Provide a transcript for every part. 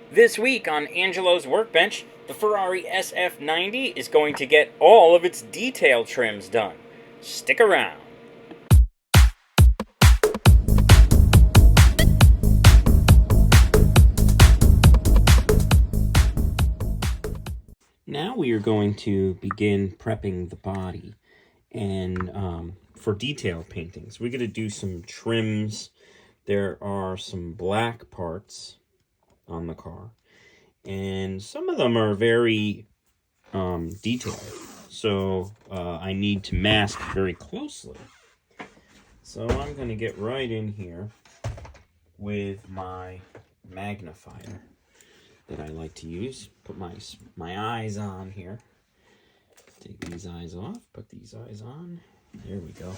This week on Angelo's Workbench, the Ferrari SF90 is going to get all of its detail trims done. Stick around. Now we are going to begin prepping the body and for detail paintings. We're going to do some trims. There are some black parts on the car, and some of them are very detailed, so I need to mask very closely. So I'm going to get right in here with my magnifier that I like to use. Put my eyes on here. Take these eyes off, put these eyes on. There we go.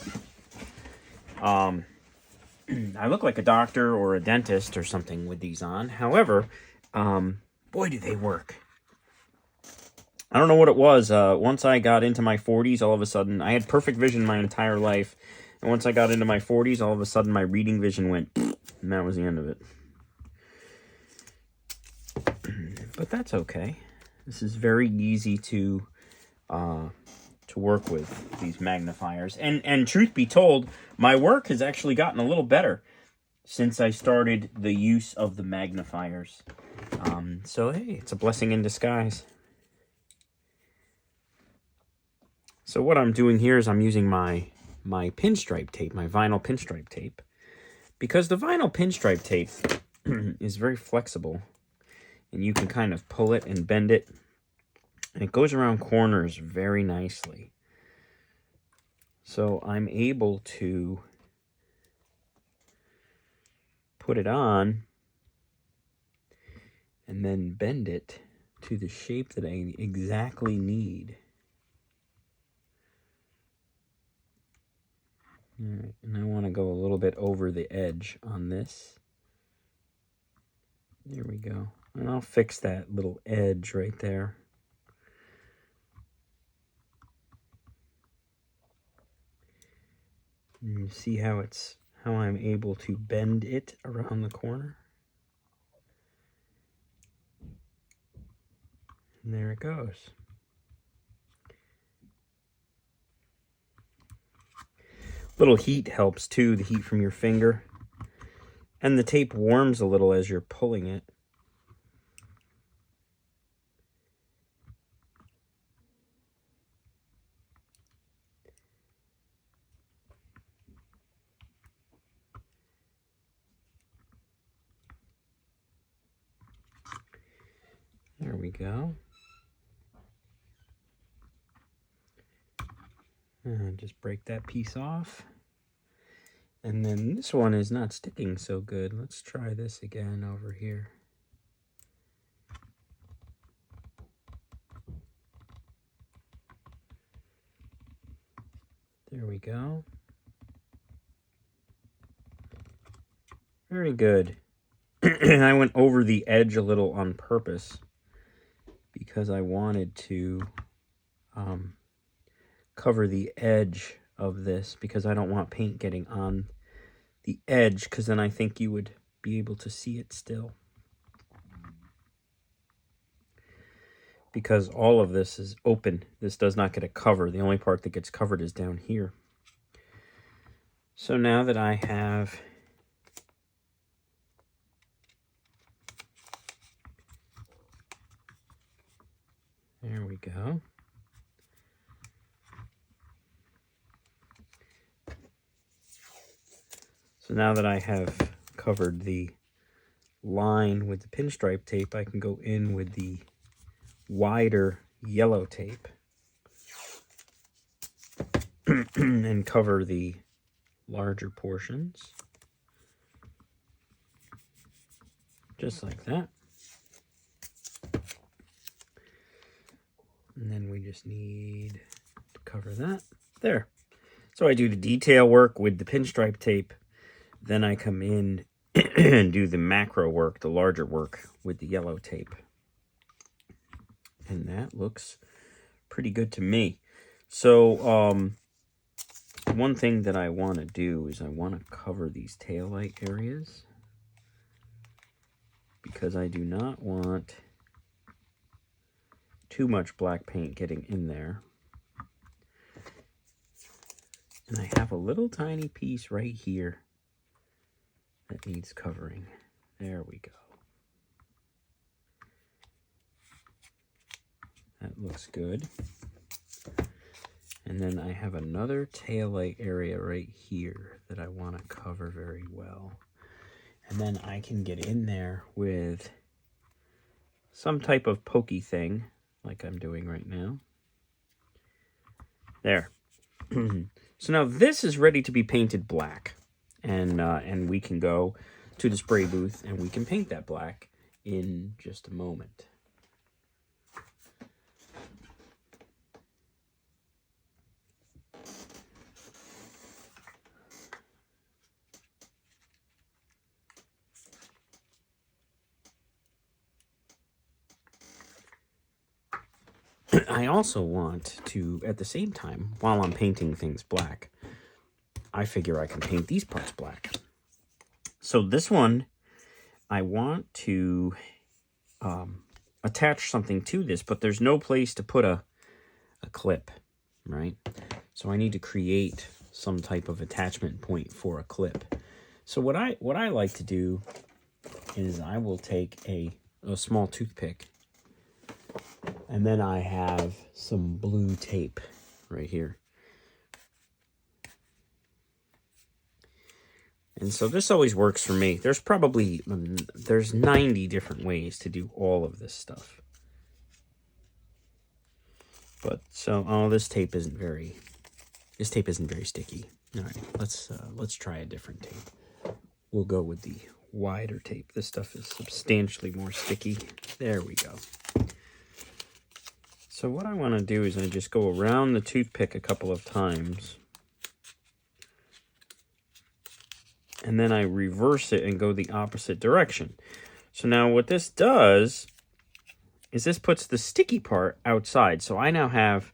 I look like a doctor or a dentist or something with these on. However, boy, do they work. I don't know what it was. Once I got into my 40s, all of a sudden, I had perfect vision my entire life. And once I got into my 40s, all of a sudden, my reading vision went, and that was the end of it. But that's okay. This is very easy to work with, these magnifiers. And truth be told, my work has actually gotten a little better since I started the use of the magnifiers. So, hey, it's a blessing in disguise. So what I'm doing here is I'm using my pinstripe tape, my vinyl pinstripe tape, because the vinyl pinstripe tape is very flexible, and you can kind of pull it and bend it, and it goes around corners very nicely. So I'm able to put it on and then bend it to the shape that I exactly need. All right, and I want to go a little bit over the edge on this. There we go. And I'll fix that little edge right there. And you see how I'm able to bend it around the corner. And there it goes. Little heat helps too, the heat from your finger. And the tape warms a little as you're pulling it. There we go. And just break that piece off. And then this one is not sticking so good. Let's try this again over here. There we go. Very good. I went over the edge a little on purpose because I wanted to cover the edge of this, because I don't want paint getting on the edge, because then I think you would be able to see it still. Because all of this is open. This does not get a cover. The only part that gets covered is down here. So now that I have there we go. So now that I have covered the line with the pinstripe tape, I can go in with the wider yellow tape and cover the larger portions. Just like that. And then we just need to cover that. There. So I do the detail work with the pinstripe tape. Then I come in and do the macro work, the larger work, with the yellow tape. And that looks pretty good to me. So one thing that I want to do is I want to cover these taillight areas, because I do not want too much black paint getting in there. And I have a little tiny piece right here that needs covering. There we go. That looks good. And then I have another taillight area right here that I want to cover very well. And then I can get in there with some type of pokey thing, like I'm doing right now. There. So now this is ready to be painted black. And we can go to the spray booth and we can paint that black in just a moment. I also want to, at the same time, while I'm painting things black, I figure I can paint these parts black. So this one, I want to attach something to this, but there's no place to put a clip, right? So I need to create some type of attachment point for a clip. So what I like to do is I will take a small toothpick, and then I have some blue tape right here. And so this always works for me. There's 90 different ways to do all of this stuff. But so, this tape isn't very sticky. All right, let's try a different tape. We'll go with the wider tape. This stuff is substantially more sticky. There we go. So what I want to do is I just go around the toothpick a couple of times. And then I reverse it and go the opposite direction. So now what this does is this puts the sticky part outside. So I now have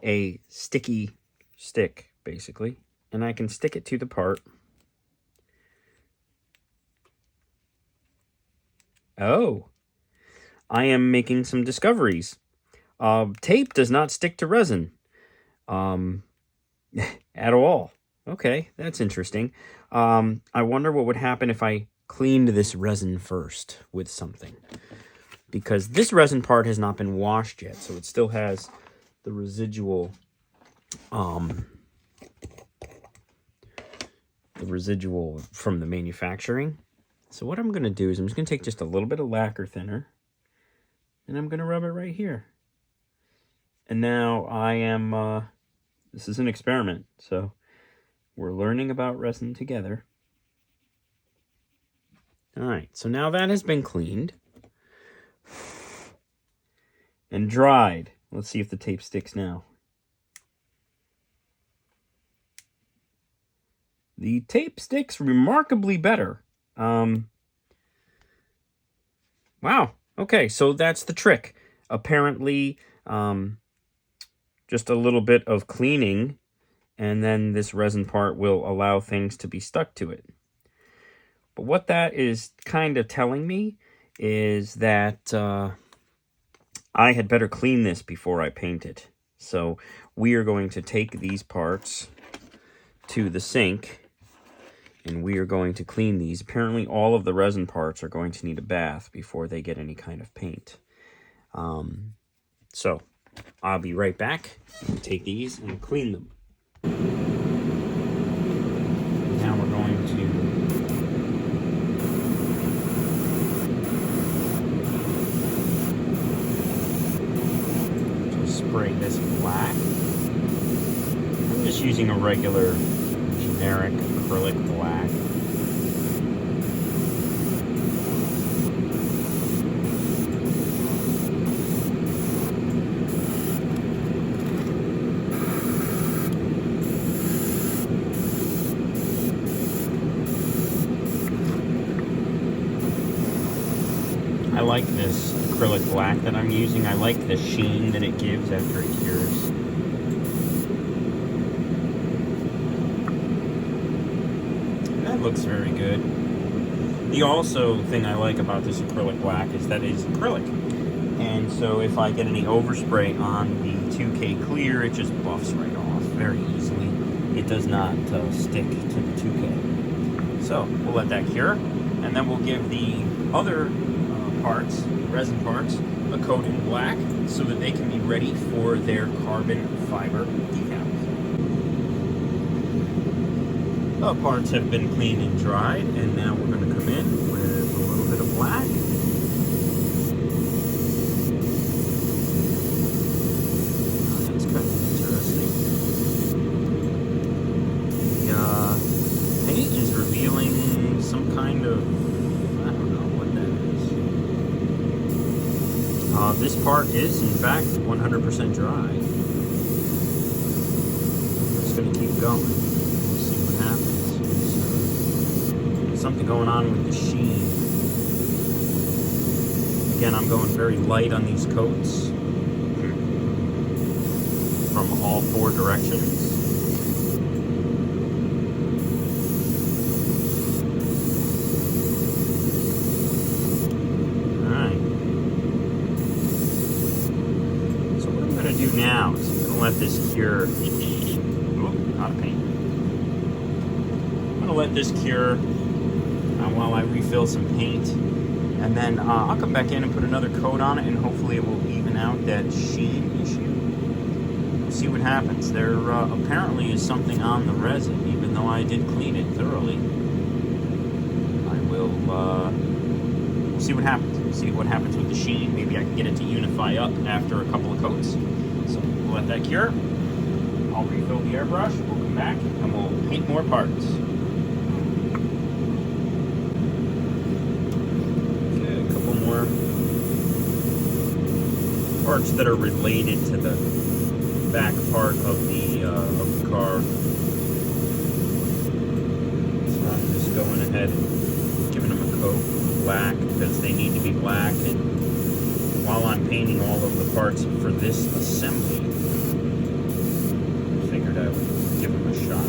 a sticky stick, basically. And I can stick it to the part. Oh, I am making some discoveries. Tape does not stick to resin at all. Okay, that's interesting. I wonder what would happen if I cleaned this resin first with something. Because this resin part has not been washed yet, so it still has the residual from the manufacturing. So what I'm going to do is I'm just going to take just a little bit of lacquer thinner, and I'm going to rub it right here. And now I am, this is an experiment, so we're learning about resin together. All right, so now that has been cleaned and dried. Let's see if the tape sticks now. The tape sticks remarkably better. Wow, okay, so that's the trick. Apparently, just a little bit of cleaning, and then this resin part will allow things to be stuck to it. But what that is kind of telling me is that I had better clean this before I paint it. So we are going to take these parts to the sink, and we are going to clean these. Apparently all of the resin parts are going to need a bath before they get any kind of paint. So I'll be right back. Take these and clean them. Now we're going to spray this black. I'm just using a regular generic acrylic black. I like this acrylic black that I'm using. I like the sheen that it gives after it cures. That looks very good. The also thing I like about this acrylic black is that it's acrylic. And so if I get any overspray on the 2K clear, it just buffs right off very easily. It does not stick to the 2K. So we'll let that cure, and then we'll give the other parts, resin parts, a coat in black so that they can be ready for their carbon fiber decals. The parts have been cleaned and dried, and now we're going to come in with a little bit of black. Oh, that's kind of interesting. The paint is revealing some kind of, I don't know what that is. This part is, in fact, 100% dry. I'm just going to keep going. We'll see what happens. There's something going on with the sheen. Again, I'm going very light on these coats from all 4 directions. Now, so I'm going to let this cure. Ooh, not a paint. I'm going to let this cure while I refill some paint. And then I'll come back in and put another coat on it, and hopefully it will even out that sheen issue. We'll see what happens. There apparently is something on the resin, even though I did clean it thoroughly. I will we'll see what happens. We'll see what happens with the sheen. Maybe I can get it to unify up after a couple of coats. So we'll let that cure. I'll refill the airbrush, we'll come back, and we'll paint more parts. Okay, a couple more parts that are related to the back part of the car. So I'm just going ahead and giving them a coat of black because they need to be black. And while I'm painting all of the parts for this assembly, I figured I would give them a shot.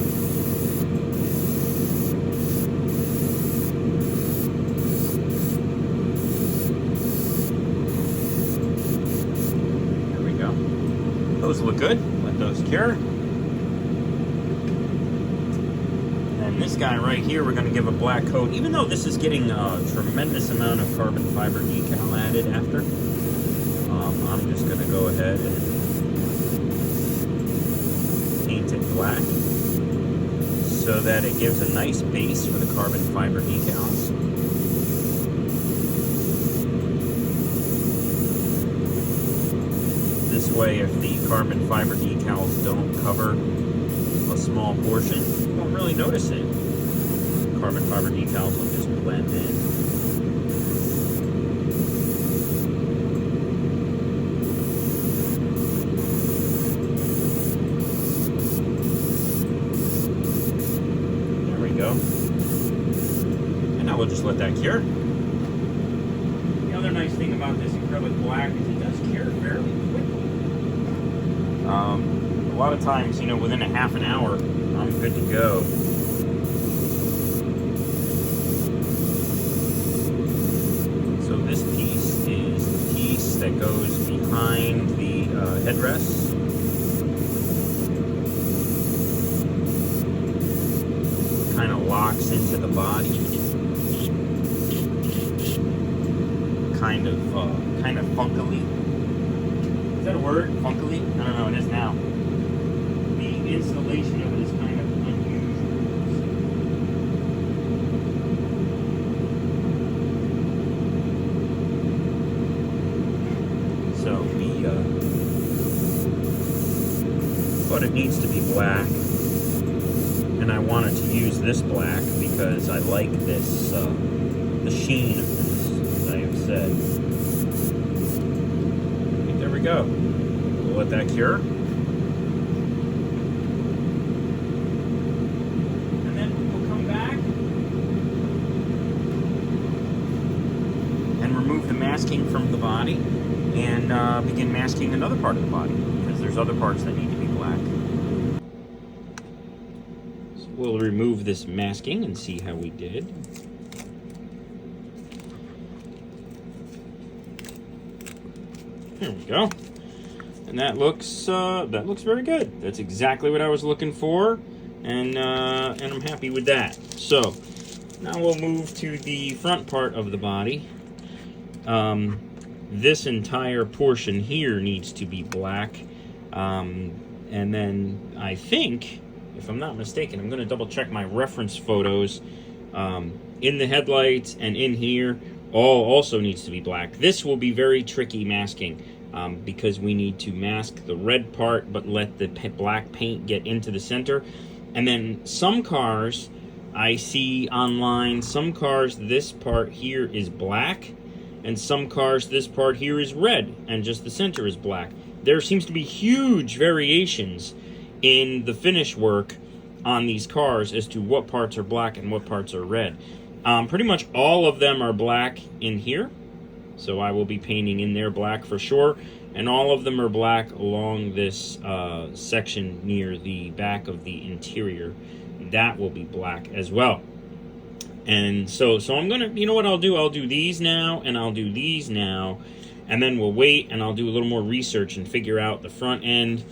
There we go. Those look good. Let those cure. And this guy right here, we're going to give a black coat, even though this is getting a tremendous amount of carbon fiber decal added after. I'm just going to go ahead and paint it black so that it gives a nice base for the carbon fiber decals. This way, if the carbon fiber decals don't cover a small portion, you won't really notice it. Carbon fiber decals will just blend in. And now we'll just let that cure. The other nice thing about this acrylic black is it does cure fairly quickly. A lot of times, you know, within a half an hour, I'm good to go. So this piece is the piece that goes behind the headrest. Kind of locks into the body, kind of funkily. Is that a word? Funkily? I don't know. It is now. The installation of it is kind of unusual. So but it needs to be black. And I wanted to use this black because I like this, the sheen of this, as I have said. And there we go. We'll let that cure. And then we'll come back and remove the masking from the body and begin masking another part of the body because there's other parts that need to be black. We'll remove this masking and see how we did. Here we go. And that looks very good. That's exactly what I was looking for, and I'm happy with that. So now we'll move to the front part of the body. This entire portion here needs to be black, and then I think, if I'm not mistaken, I'm going to double check my reference photos. In the headlights and in here, all also needs to be black. This will be very tricky masking, because we need to mask the red part but let the black paint get into the center. And then some cars I see online, some cars this part here is black, and some cars this part here is red and just the center is black. There seems to be huge variations in the finish work on these cars as to what parts are black and what parts are red. Pretty much all of them are black in here, so I will be painting in there black for sure, and all of them are black along this section near the back of the interior. That will be black as well. And so I'm gonna, you know what I'll do? I'll do these now, and I'll do these now, and then we'll wait, and I'll do a little more research and figure out the front end,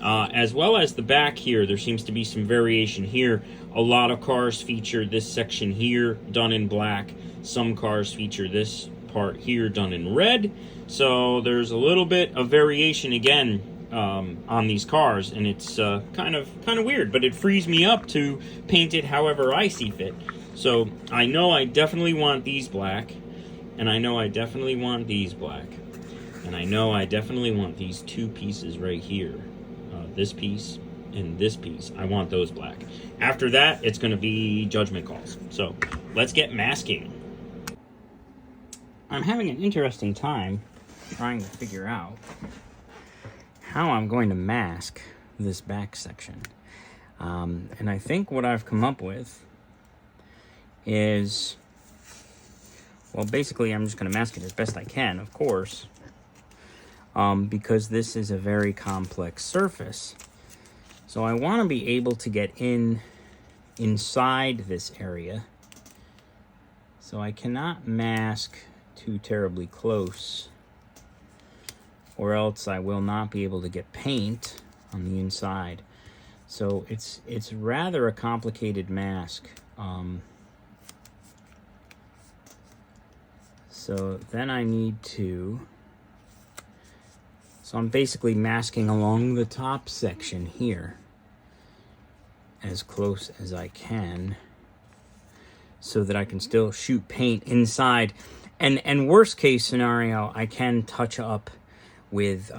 as well as the back here. There seems to be some variation here. A lot of cars feature this section here done in black. Some cars feature this part here done in red. So there's a little bit of variation again on these cars, and it's kind of weird, but it frees me up to paint it however I see fit. So I know I definitely want these black, and I know I definitely want these black, and I know I definitely want these two pieces right here, this piece and this piece. I want those black. After that, it's going to be judgment calls. So let's get masking. I'm having an interesting time trying to figure out how I'm going to mask this back section. And I think what I've come up with is, well, basically I'm just going to mask it as best I can, of course, because this is a very complex surface. So I want to be able to get inside this area. So I cannot mask too terribly close, or else I will not be able to get paint on the inside. So it's rather a complicated mask. So then I need to, so I'm basically masking along the top section here as close as I can, so that I can still shoot paint inside. And worst case scenario, I can touch up with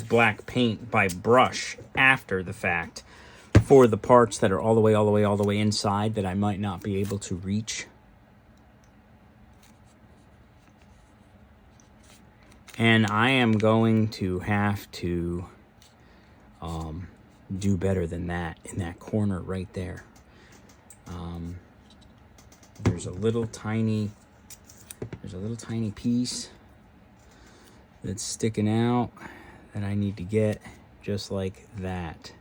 black paint by brush after the fact for the parts that are all the way inside that I might not be able to reach. And I am going to have to do better than that in that corner right there. There's a little tiny piece that's sticking out that I need to get just like that.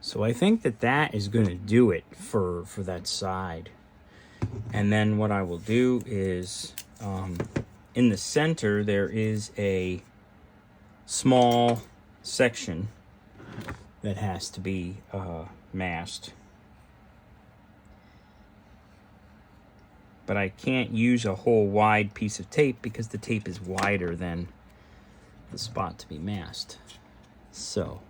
So I think that is going to do it for that side. And then what I will do is, in the center, there is a small section that has to be masked. But I can't use a whole wide piece of tape because the tape is wider than the spot to be masked. So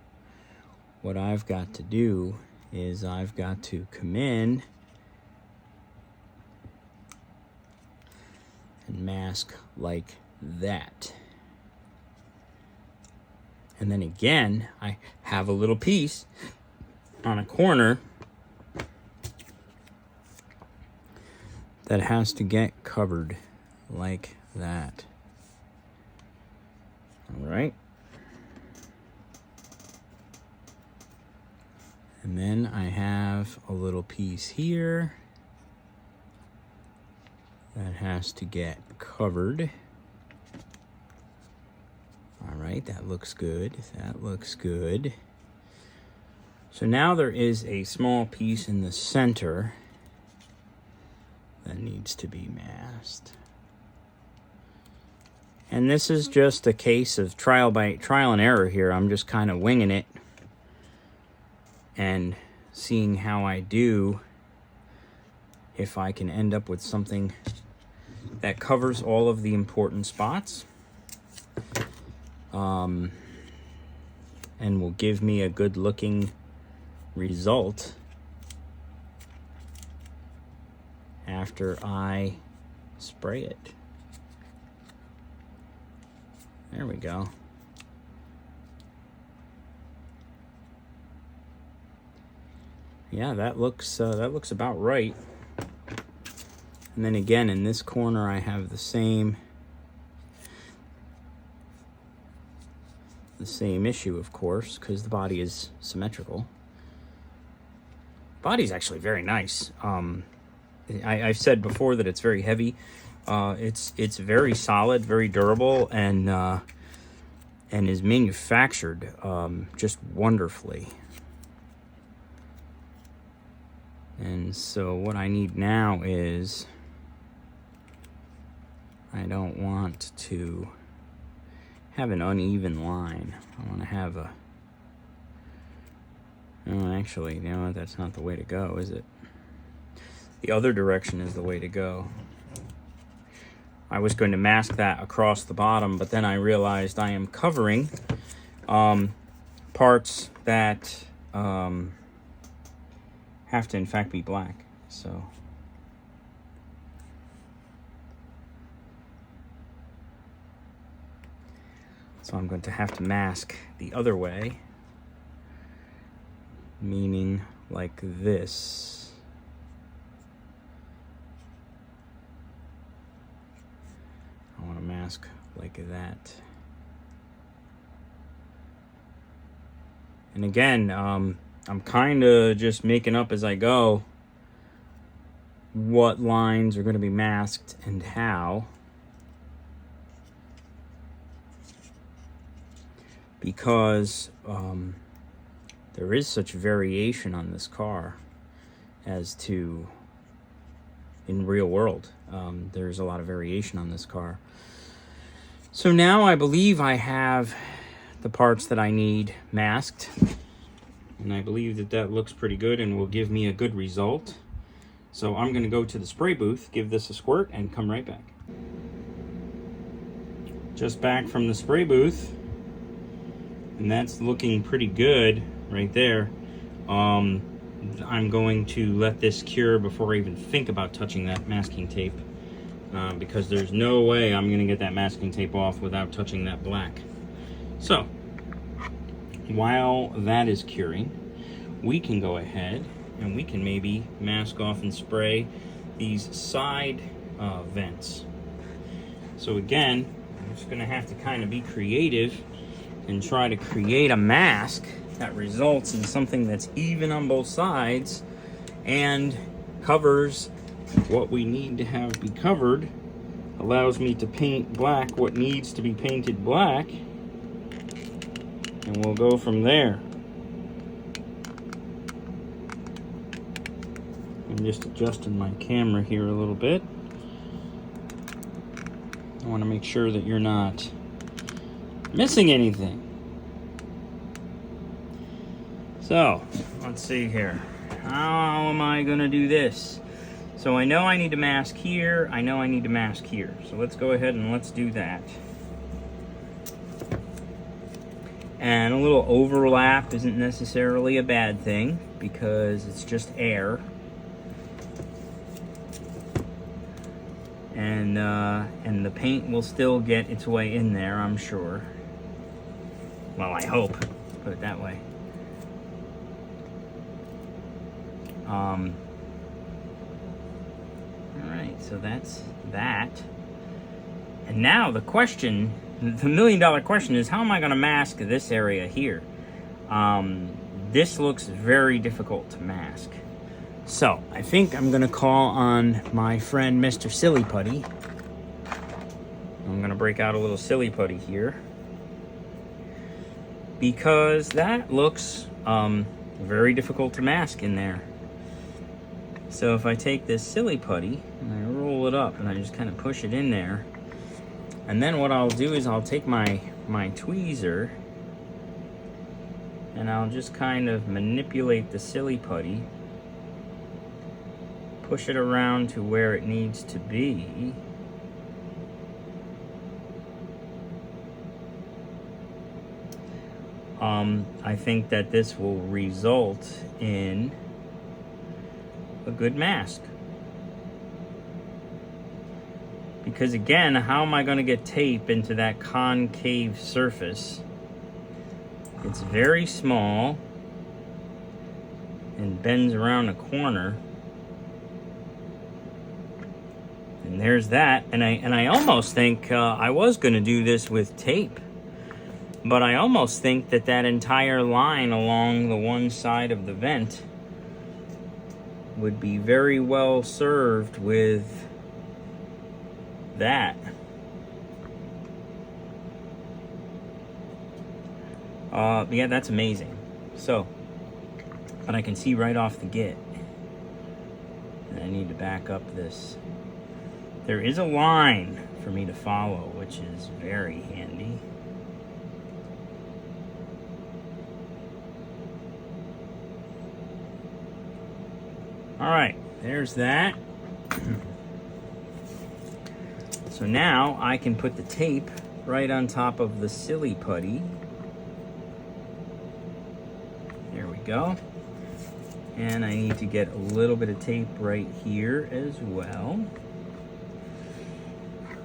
what I've got to do is I've got to come in and mask like that. And then again, I have a little piece on a corner that has to get covered like that. All right. And then I have a little piece here that has to get covered. All right, that looks good. That looks good. So now there is a small piece in the center that needs to be masked. And this is just a case of trial and error here. I'm just kind of winging it and seeing how I do, if I can end up with something that covers all of the important spots, and will give me a good looking result after I spray it. There we go. Yeah, that looks about right. And then again, in this corner, I have the same issue, of course, because the body is symmetrical. Body's actually very nice. I've said before that it's very heavy. It's very solid, very durable, and is manufactured just wonderfully. And so what I need now is, I don't want to have an uneven line. I want to have a... Oh, actually, you know what? That's not the way to go, is it? The other direction is the way to go. I was going to mask that across the bottom, but then I realized I am covering parts that have to, in fact, be black. So I'm going to have to mask the other way, meaning like this. I want to mask like that. And again, I'm kind of just making up as I go what lines are going to be masked and how, because there is such variation on this car as to in real world. There's a lot of variation on this car. So now I believe I have the parts that I need masked, and I believe that that looks pretty good and will give me a good result. So I'm going to go to the spray booth, give this a squirt, and come right back. Just back from the spray booth, and that's looking pretty good right there. I'm going to let this cure before I even think about touching that masking tape, because there's no way I'm going to get that masking tape off without touching that black. So while that is curing, we can go ahead and we can maybe mask off and spray these side vents. So again, I'm just going to have to kind of be creative and try to create a mask that results in something that's even on both sides and covers what we need to have be covered, allows me to paint black what needs to be painted black, and we'll go from there. I'm just adjusting my camera here a little bit. I want to make sure that you're not missing anything. So, let's see here. How am I going to do this? So I know I need to mask here. I know I need to mask here. So let's go ahead and let's do that. And a little overlap isn't necessarily a bad thing because it's just air. And the paint will still get its way in there, I'm sure. Well, I hope. Put it that way. All right, so that's that. And now the question, the million-dollar question is, how am I going to mask this area here? This looks very difficult to mask. So I think I'm going to call on my friend Mr. Silly Putty. I'm going to break out a little Silly Putty here, because that looks very difficult to mask in there. So if I take this Silly Putty and I roll it up and I just kind of push it in there, And then what I'll do is I'll take my tweezer and I'll just kind of manipulate the silly putty, push it around to where it needs to be. I think that this will result in a good mask. Because again, how am I going to get tape into that concave surface? It's very small and bends around a corner. And there's that. And I almost think I was going to do this with tape. But I almost think that that entire line along the one side of the vent would be very well served with that. Yeah, that's amazing. So, but I can see right off the get. And I need to back up this. There is a line for me to follow, which is very handy. All right, there's that. So now I can put the tape right on top of the silly putty. There we go. And I need to get a little bit of tape right here as well.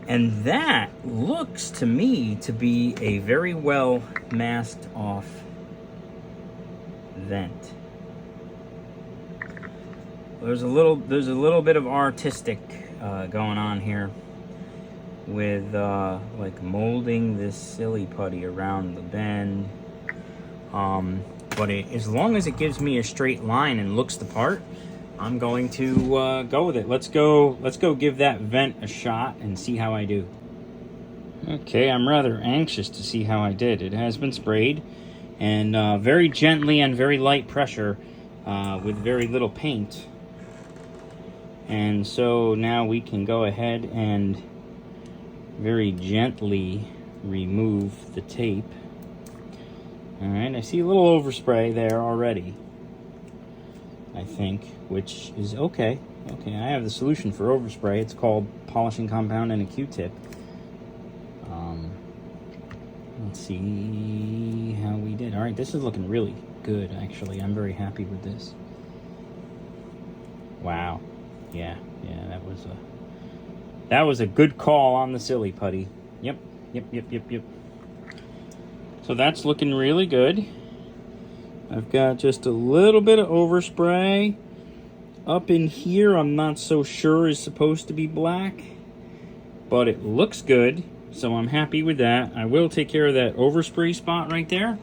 And that looks to me to be a very well masked off vent. There's a little bit of artistic going on here with like molding this silly putty around the bend. But as long as it gives me a straight line and looks the part, I'm going to go with it. Let's go give that vent a shot and see how I do. Okay, I'm rather anxious to see how I did. It has been sprayed, and very gently and very light pressure with very little paint. And so now we can go ahead and very gently remove the tape. All right, I see a little overspray there already, I think, which is okay. Okay, I have the solution for overspray. It's called polishing compound and a Q-tip. Let's see how we did. All right, this is looking really good, actually. I'm very happy with this. Wow. Yeah, that was a good call on the silly putty. Yep. So that's looking really good. I've got just a little bit of overspray up in here. I'm not so sure is supposed to be black, but it looks good, so I'm happy with that. I will take care of that overspray spot right there.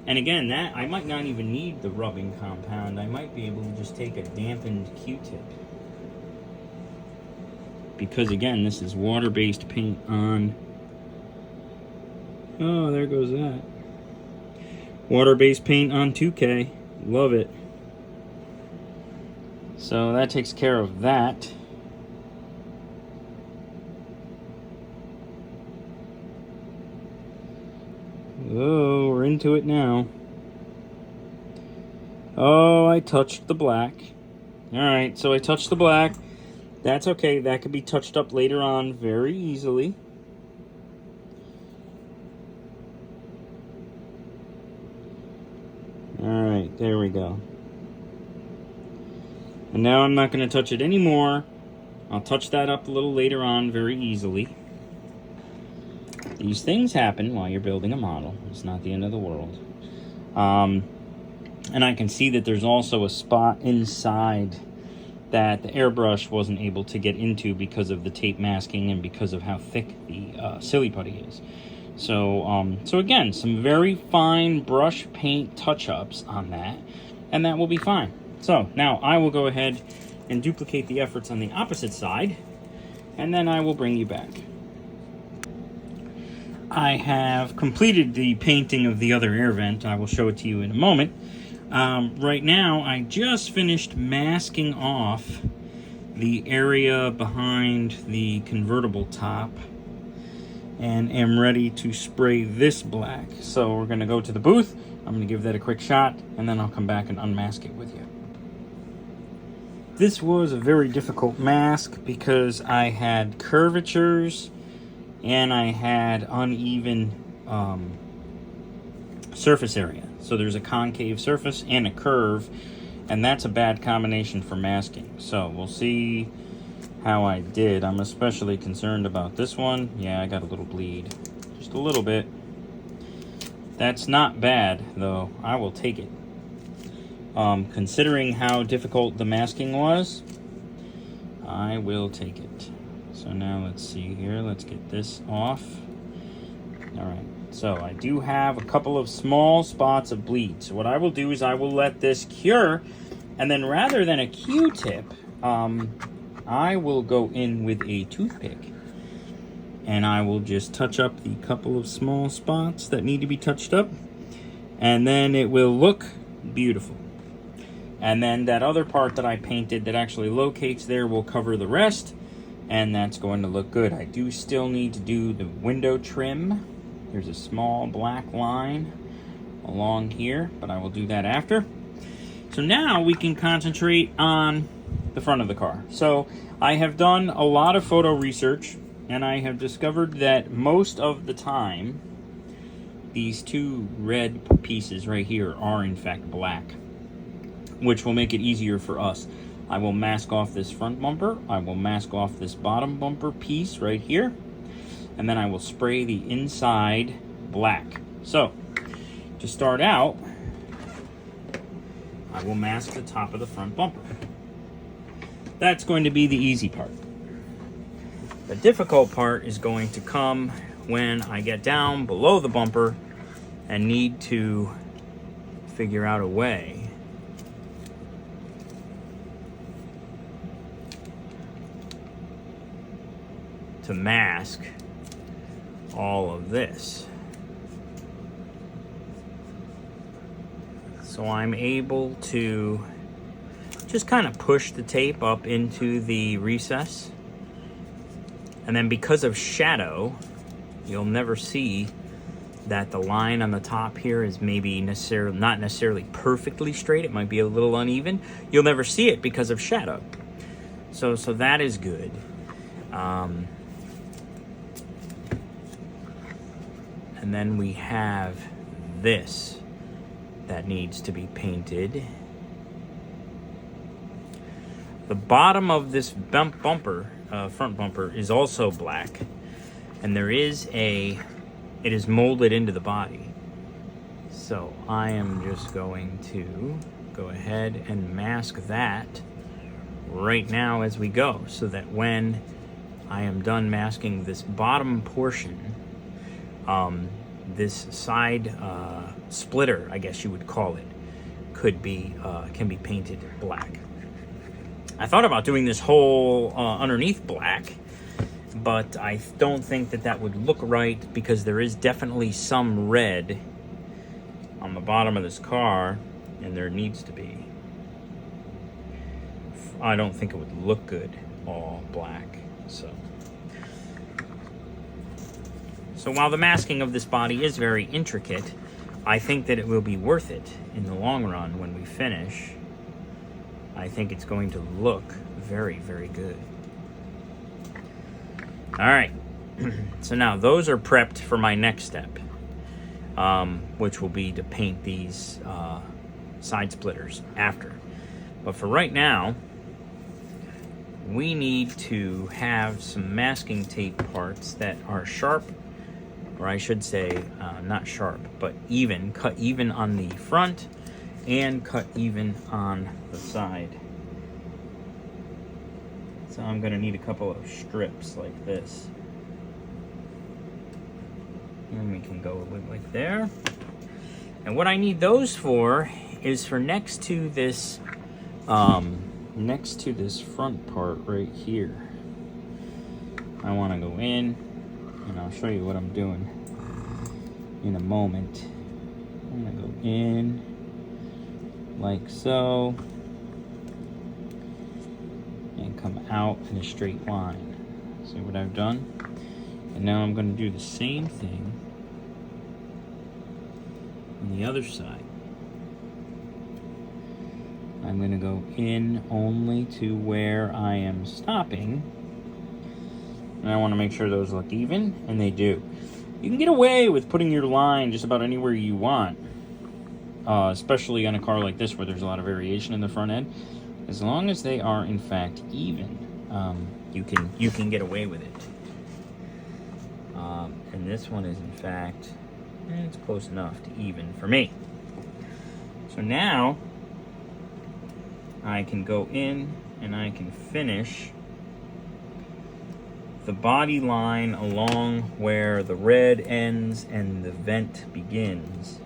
And again, that I might not even need the rubbing compound. I might be able to just take a dampened Q-tip. Because again, this is water-based paint on... Oh, there goes that. Water-based paint on 2K. Love it. So that takes care of that. Oh, we're into it now. Oh, I touched the black. Alright, so I touched the black. That's okay. That could be touched up later on very easily. Alright, there we go. And now I'm not going to touch it anymore. I'll touch that up a little later on very easily. These things happen while you're building a model. It's not the end of the world. And I can see that there's also a spot inside that the airbrush wasn't able to get into because of the tape masking and because of how thick the silly putty is. So, so again, some very fine brush paint touch-ups on that, and that will be fine. So now I will go ahead and duplicate the efforts on the opposite side, and then I will bring you back. I have completed the painting of the other air vent. I will show it to you in a moment. Right now, I just finished masking off the area behind the convertible top. and am ready to spray this black. So we're going to go to the booth. I'm going to give that a quick shot, and then I'll come back and unmask it with you. This was a very difficult mask because I had curvatures and I had uneven surface area. So there's a concave surface and a curve, and that's a bad combination for masking. So we'll see how I did. I'm especially concerned about this one. Yeah, I got a little bleed, just a little bit. That's not bad though. I will take it. Considering how difficult the masking was, I will take it. So now let's see here. Let's get this off. All right. So I do have a couple of small spots of bleed. So what I will do is I will let this cure, and then rather than a Q-tip, I will go in with a toothpick, and I will just touch up the couple of small spots that need to be touched up, and then it will look beautiful. And then that other part that I painted that actually locates there will cover the rest, and that's going to look good. I do still need to do the window trim. There's a small black line along here, but I will do that after. So now we can concentrate on the front of the car. So I have done a lot of photo research, and I have discovered that most of the time these two red pieces right here are in fact black, which will make it easier for us. I will mask off this front bumper, I will mask off this bottom bumper piece right here, and then I will spray the inside black. So to start out, I will mask the top of the front bumper. That's going to be the easy part. The difficult part is going to come when I get down below the bumper and need to figure out a way to mask all of this. So I'm able to just kind of push the tape up into the recess. And then because of shadow, you'll never see that the line on the top here is maybe not necessarily perfectly straight. It might be a little uneven. You'll never see it because of shadow. So that is good. And then we have this that needs to be painted. The bottom of this bumper, front bumper, is also black, and it is molded into the body. So I am just going to go ahead and mask that right now as we go, so that when I am done masking this bottom portion, this side splitter, I guess you would call it, can be painted black. I thought about doing this whole underneath black, but I don't think that would look right because there is definitely some red on the bottom of this car, and there needs to be. I don't think it would look good all black. So while the masking of this body is very intricate, I think that it will be worth it in the long run when we finish. I think it's going to look very, very good. All right, so now those are prepped for my next step, which will be to paint these side splitters after. But for right now, we need to have some masking tape parts that are sharp, or I should say not sharp, but even, cut even on the front and cut even on the side. So I'm going to need a couple of strips like this. And we can go like there. And what I need those for is for next to this front part right here. I want to go in, and I'll show you what I'm doing in a moment. I'm going to go in like so, and come out in a straight line. See what I've done? And now I'm going to do the same thing on the other side. I'm going to go in only to where I am stopping. And I want to make sure those look even, and they do. You can get away with putting your line just about anywhere you want, especially on a car like this where there's a lot of variation in the front end. As long as they are in fact even, you can get away with it. And this one is in fact, it's close enough to even for me. So now I can go in and I can finish the body line along where the red ends and the vent begins.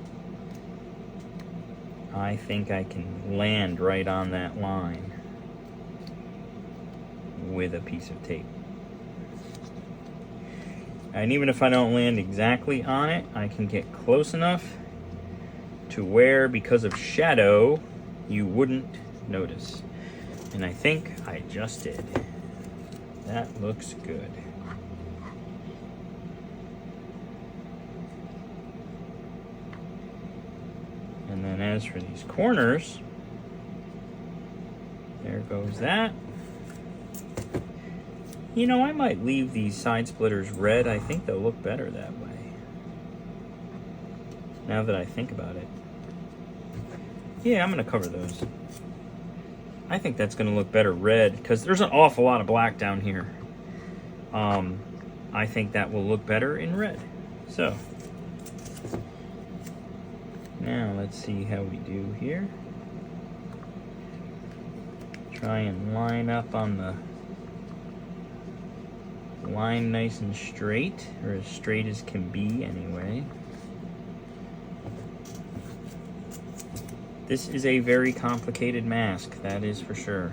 I think I can land right on that line with a piece of tape. And even if I don't land exactly on it, I can get close enough to where, because of shadow, you wouldn't notice. And I think I just did. That looks good. And then as for these corners, there goes that. You know, I might leave these side splitters red. I think they'll look better that way, now that I think about it. Yeah, I'm going to cover those. I think that's going to look better red, because there's an awful lot of black down here. I think that will look better in red. So, now let's see how we do here. Try and line up on the line nice and straight, or as straight as can be anyway. This is a very complicated mask, that is for sure.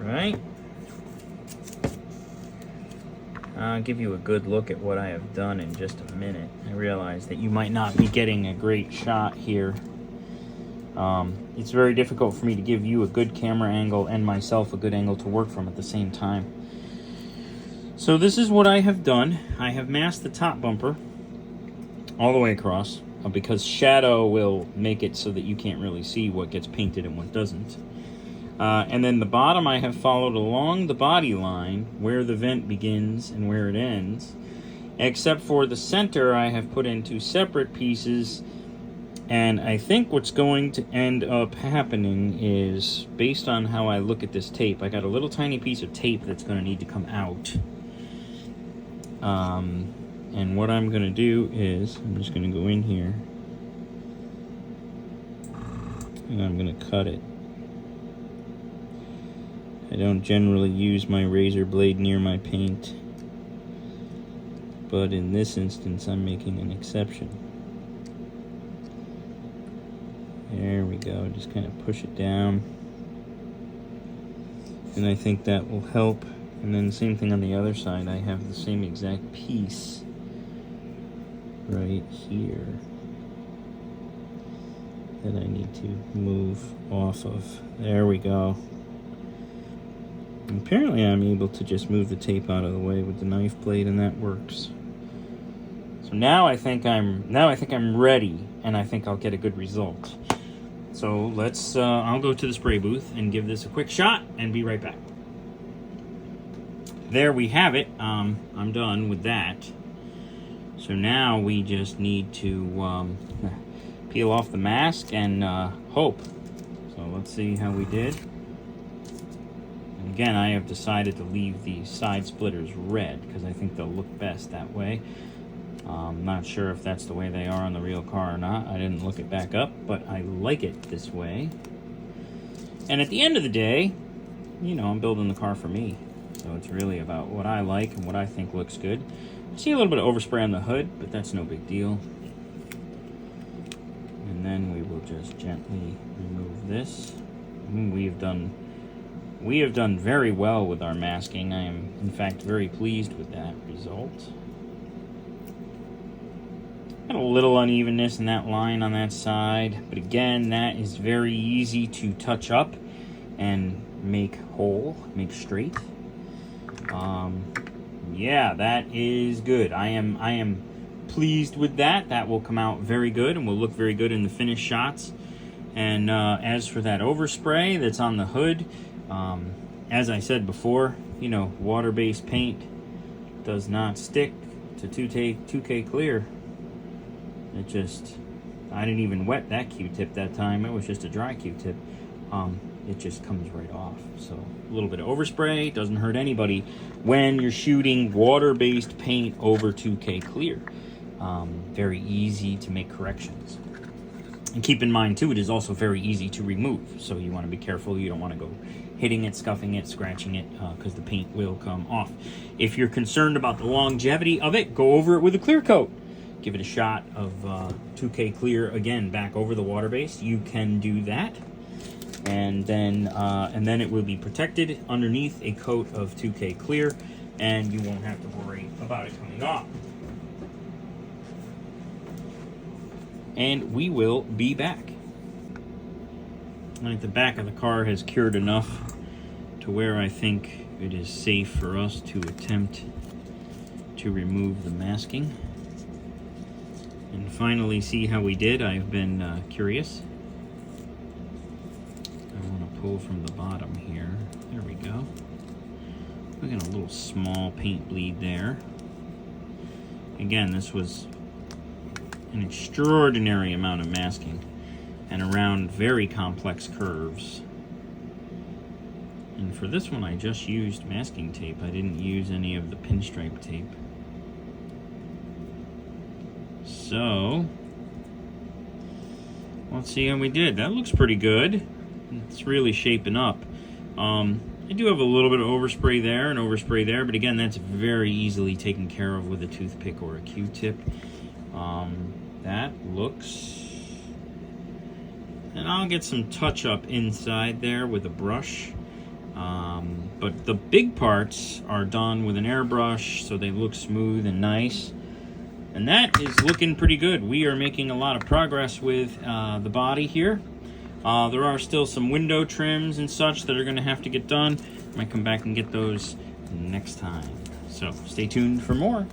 Alright. I'll give you a good look at what I have done in just a minute. I realize that you might not be getting a great shot here. It's very difficult for me to give you a good camera angle and myself a good angle to work from at the same time. So this is what I have done. I have masked the top bumper all the way across because shadow will make it so that you can't really see what gets painted and what doesn't. And then the bottom I have followed along the body line where the vent begins and where it ends. Except for the center I have put into separate pieces. And I think what's going to end up happening is, based on how I look at this tape, I got a little tiny piece of tape that's going to need to come out. And what I'm going to do is, I'm just going to go in here, and I'm going to cut it. I don't generally use my razor blade near my paint, but in this instance I'm making an exception. There we go, just kind of push it down. And I think that will help. And then same thing on the other side, I have the same exact piece right here that I need to move off of. There we go. And apparently I'm able to just move the tape out of the way with the knife blade, and that works. So now I think I'm ready, and I think I'll get a good result. So let's, I'll go to the spray booth and give this a quick shot and be right back. There we have it. I'm done with that. So now we just need to peel off the mask and hope. So let's see how we did. And again, I have decided to leave the side splitters red because I think they'll look best that way. I'm not sure if that's the way they are on the real car or not. I didn't look it back up, but I like it this way. And at the end of the day, you know, I'm building the car for me. So it's really about what I like and what I think looks good. I see a little bit of overspray on the hood, but that's no big deal. And then we will just gently remove this. We have done very well with our masking. I am, in fact, very pleased with that result. Got a little unevenness in that line on that side, but again, that is very easy to touch up and make whole, make straight. Yeah, that is good. I am pleased with that. That will come out very good and will look very good in the finished shots. And as for that overspray that's on the hood, as I said before, you know, water-based paint does not stick to 2K clear. It just, I didn't even wet that Q-tip that time. It was just a dry Q-tip. It just comes right off. So a little bit of overspray doesn't hurt anybody when you're shooting water-based paint over 2K clear. Very easy to make corrections. And keep in mind too, it is also very easy to remove. So you want to be careful. You don't want to go hitting it, scuffing it, scratching it, because the paint will come off. If you're concerned about the longevity of it, go over it with a clear coat. Give it a shot of 2K clear again back over the water base. You can do that. And then it will be protected underneath a coat of 2K clear, and you won't have to worry about it coming off. And we will be back. And the back of the car has cured enough to where I think it is safe for us to attempt to remove the masking. And finally see how we did. I've been curious. I want to pull from the bottom here. There we go. Look at a little small paint bleed there. Again, this was an extraordinary amount of masking and around very complex curves. And for this one, I just used masking tape. I didn't use any of the pinstripe tape. So, let's see how we did. That looks pretty good. It's really shaping up. I do have a little bit of overspray there and overspray there, but again, that's very easily taken care of with a toothpick or a Q-tip. That looks... And I'll get some touch-up inside there with a brush. But the big parts are done with an airbrush, so they look smooth and nice. And that is looking pretty good. We are making a lot of progress with the body here. There are still some window trims and such that are going to have to get done. I might come back and get those next time. So stay tuned for more.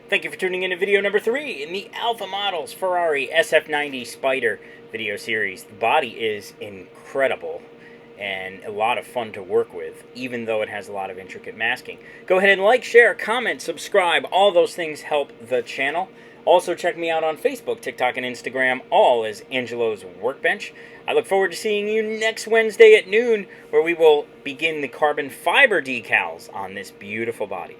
Thank you for tuning in to video number 3 in the Alpha Models Ferrari SF90 Spider video series. The body is incredible and a lot of fun to work with, even though it has a lot of intricate masking. Go ahead and like, share, comment, subscribe. All those things help the channel. Also, check me out on Facebook, TikTok, and Instagram, all as Angelo's Workbench. I look forward to seeing you next Wednesday at noon, where we will begin the carbon fiber decals on this beautiful body.